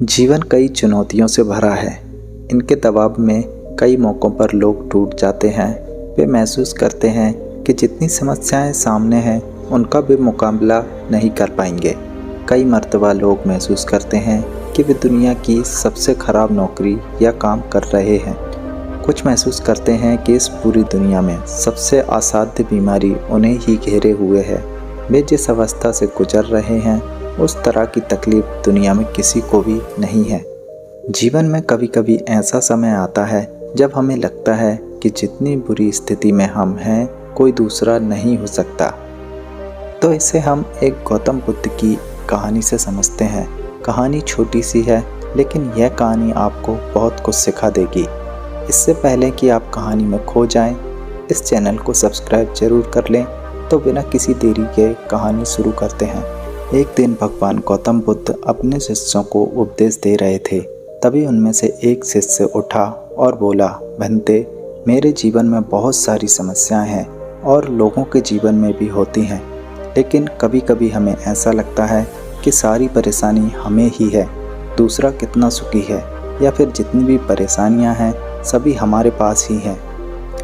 जीवन कई चुनौतियों से भरा है। इनके दबाव में कई मौक़ों पर लोग टूट जाते हैं। वे महसूस करते हैं कि जितनी समस्याएं सामने हैं उनका भी मुकाबला नहीं कर पाएंगे। कई मर्तबा लोग महसूस करते हैं कि वे दुनिया की सबसे ख़राब नौकरी या काम कर रहे हैं। कुछ महसूस करते हैं कि इस पूरी दुनिया में सबसे असाध्य बीमारी उन्हें ही घेरे हुए है। वे जिस अवस्था से गुजर रहे हैं उस तरह की तकलीफ दुनिया में किसी को भी नहीं है। जीवन में कभी कभी ऐसा समय आता है जब हमें लगता है कि जितनी बुरी स्थिति में हम हैं कोई दूसरा नहीं हो सकता। तो इसे हम एक गौतम बुद्ध की कहानी से समझते हैं। कहानी छोटी सी है लेकिन यह कहानी आपको बहुत कुछ सिखा देगी। इससे पहले कि आप कहानी में खो जाएं, इस चैनल को सब्सक्राइब जरूर कर लें। तो बिना किसी देरी के कहानी शुरू करते हैं। एक दिन भगवान गौतम बुद्ध अपने शिष्यों को उपदेश दे रहे थे। तभी उनमें से एक शिष्य उठा और बोला, भंते, मेरे जीवन में बहुत सारी समस्याएं हैं और लोगों के जीवन में भी होती हैं, लेकिन कभी कभी हमें ऐसा लगता है कि सारी परेशानी हमें ही है। दूसरा कितना सुखी है, या फिर जितनी भी परेशानियां हैं सभी हमारे पास ही हैं।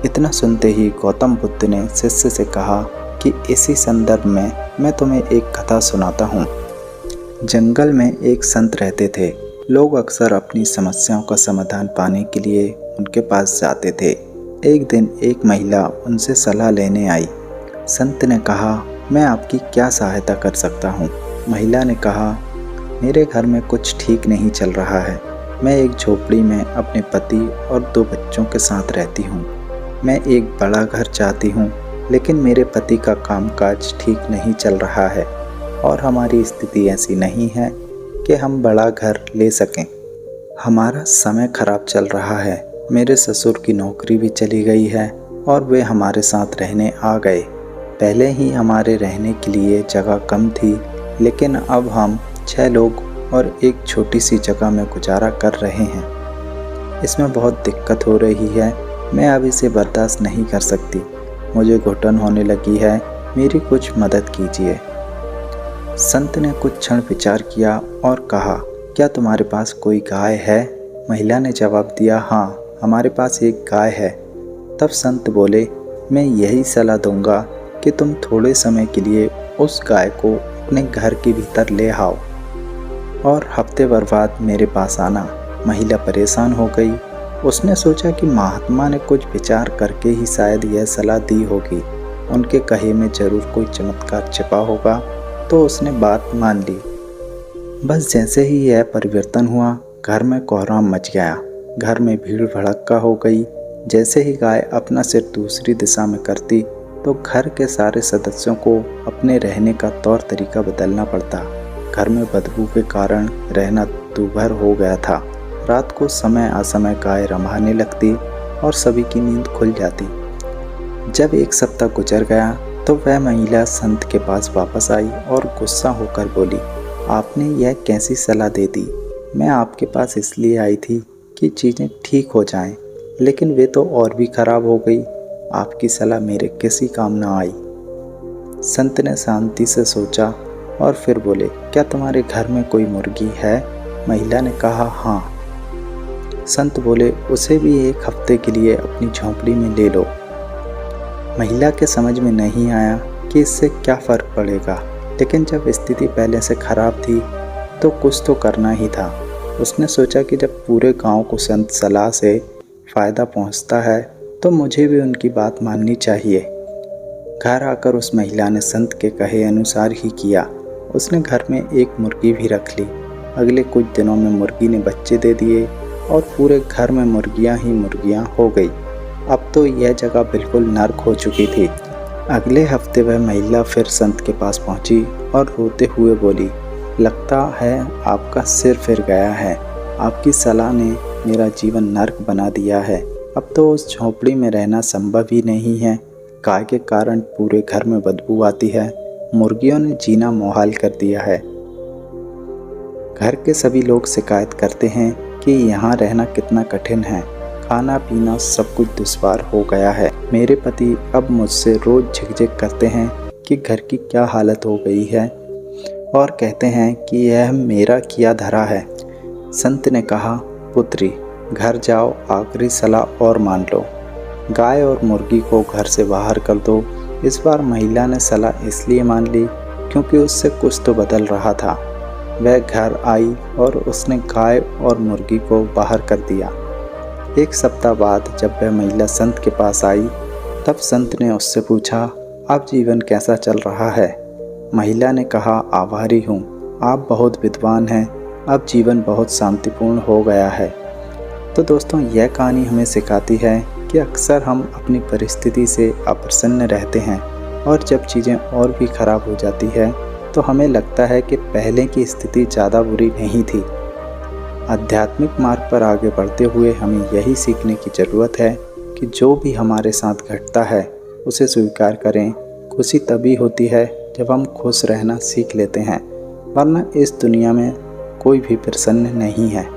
इतना सुनते ही गौतम बुद्ध ने शिष्य से कहा कि इसी संदर्भ में मैं तुम्हें एक कथा सुनाता हूँ। जंगल में एक संत रहते थे। लोग अक्सर अपनी समस्याओं का समाधान पाने के लिए उनके पास जाते थे। एक दिन एक महिला उनसे सलाह लेने आई। संत ने कहा, मैं आपकी क्या सहायता कर सकता हूँ? महिला ने कहा, मेरे घर में कुछ ठीक नहीं चल रहा है। मैं एक झोपड़ी में अपने पति और 2 बच्चों के साथ रहती हूँ। मैं एक बड़ा घर चाहती हूँ, लेकिन मेरे पति का कामकाज ठीक नहीं चल रहा है और हमारी स्थिति ऐसी नहीं है कि हम बड़ा घर ले सकें। हमारा समय खराब चल रहा है। मेरे ससुर की नौकरी भी चली गई है और वे हमारे साथ रहने आ गए। पहले ही हमारे रहने के लिए जगह कम थी, लेकिन अब हम 6 लोग और एक छोटी सी जगह में गुजारा कर रहे हैं। इसमें बहुत दिक्कत हो रही है। मैं अब इसे बर्दाश्त नहीं कर सकती। मुझे घुटन होने लगी है। मेरी कुछ मदद कीजिए। संत ने कुछ क्षण विचार किया और कहा, क्या तुम्हारे पास कोई गाय है? महिला ने जवाब दिया, हाँ, हमारे पास एक गाय है। तब संत बोले, मैं यही सलाह दूंगा कि तुम थोड़े समय के लिए उस गाय को अपने घर के भीतर ले आओ और हफ्ते भर बाद मेरे पास आना। महिला परेशान हो गई। उसने सोचा कि महात्मा ने कुछ विचार करके ही शायद यह सलाह दी होगी। उनके कहे में जरूर कोई चमत्कार छिपा होगा, तो उसने बात मान ली। बस जैसे ही यह परिवर्तन हुआ, घर में कोहराम मच गया। घर में भीड़ भड़क्का हो गई। जैसे ही गाय अपना सिर दूसरी दिशा में करती तो घर के सारे सदस्यों को अपने रहने का तौर तरीका बदलना पड़ता। घर में बदबू के कारण रहना दूभर हो गया था। रात को समय असमय गाय रम्हाने लगती और सभी की नींद खुल जाती। जब 1 सप्ताह गुजर गया तो वह महिला संत के पास वापस आई और गुस्सा होकर बोली, आपने यह कैसी सलाह दे दी? मैं आपके पास इसलिए आई थी कि चीज़ें ठीक हो जाएं, लेकिन वे तो और भी खराब हो गई। आपकी सलाह मेरे किसी काम ना आई। संत ने शांति से सोचा और फिर बोले, क्या तुम्हारे घर में कोई मुर्गी है? महिला ने कहा, हाँ। संत बोले, उसे भी 1 हफ्ते के लिए अपनी झोंपड़ी में ले लो। महिला के समझ में नहीं आया कि इससे क्या फ़र्क पड़ेगा, लेकिन जब स्थिति पहले से ख़राब थी तो कुछ तो करना ही था। उसने सोचा कि जब पूरे गांव को संत सलाह से फ़ायदा पहुंचता है तो मुझे भी उनकी बात माननी चाहिए। घर आकर उस महिला ने संत के कहे अनुसार ही किया। उसने घर में एक मुर्गी भी रख ली। अगले कुछ दिनों में मुर्गी ने बच्चे दे दिए और पूरे घर में मुर्गियां ही मुर्गियां हो गई। अब तो यह जगह बिल्कुल नर्क हो चुकी थी। अगले हफ्ते वह महिला फिर संत के पास पहुंची और रोते हुए बोली, लगता है आपका सिर फिर गया है। आपकी सलाह ने मेरा जीवन नर्क बना दिया है। अब तो उस झोंपड़ी में रहना संभव ही नहीं है। गाय के कारण पूरे घर में बदबू आती है। मुर्गियों ने जीना मुहाल कर दिया है। घर के सभी लोग शिकायत करते हैं कि यहाँ रहना कितना कठिन है। खाना पीना सब कुछ दुश्वार हो गया है। मेरे पति अब मुझसे रोज़ झिकझिक करते हैं कि घर की क्या हालत हो गई है और कहते हैं कि यह मेरा किया धरा है। संत ने कहा, पुत्री घर जाओ, आखिरी सलाह और मान लो, गाय और मुर्गी को घर से बाहर कर दो। इस बार महिला ने सलाह इसलिए मान ली क्योंकि उससे कुछ तो बदल रहा था। वह घर आई और उसने गाय और मुर्गी को बाहर कर दिया। एक सप्ताह बाद जब वह महिला संत के पास आई, तब संत ने उससे पूछा, अब जीवन कैसा चल रहा है? महिला ने कहा, आभारी हूँ, आप बहुत विद्वान हैं, अब जीवन बहुत शांतिपूर्ण हो गया है। तो दोस्तों, यह कहानी हमें सिखाती है कि अक्सर हम अपनी परिस्थिति से अप्रसन्न रहते हैं और जब चीज़ें और भी खराब हो जाती है तो हमें लगता है कि पहले की स्थिति ज़्यादा बुरी नहीं थी। आध्यात्मिक मार्ग पर आगे बढ़ते हुए हमें यही सीखने की ज़रूरत है कि जो भी हमारे साथ घटता है उसे स्वीकार करें। खुशी तभी होती है जब हम खुश रहना सीख लेते हैं, वरना इस दुनिया में कोई भी प्रसन्न नहीं है।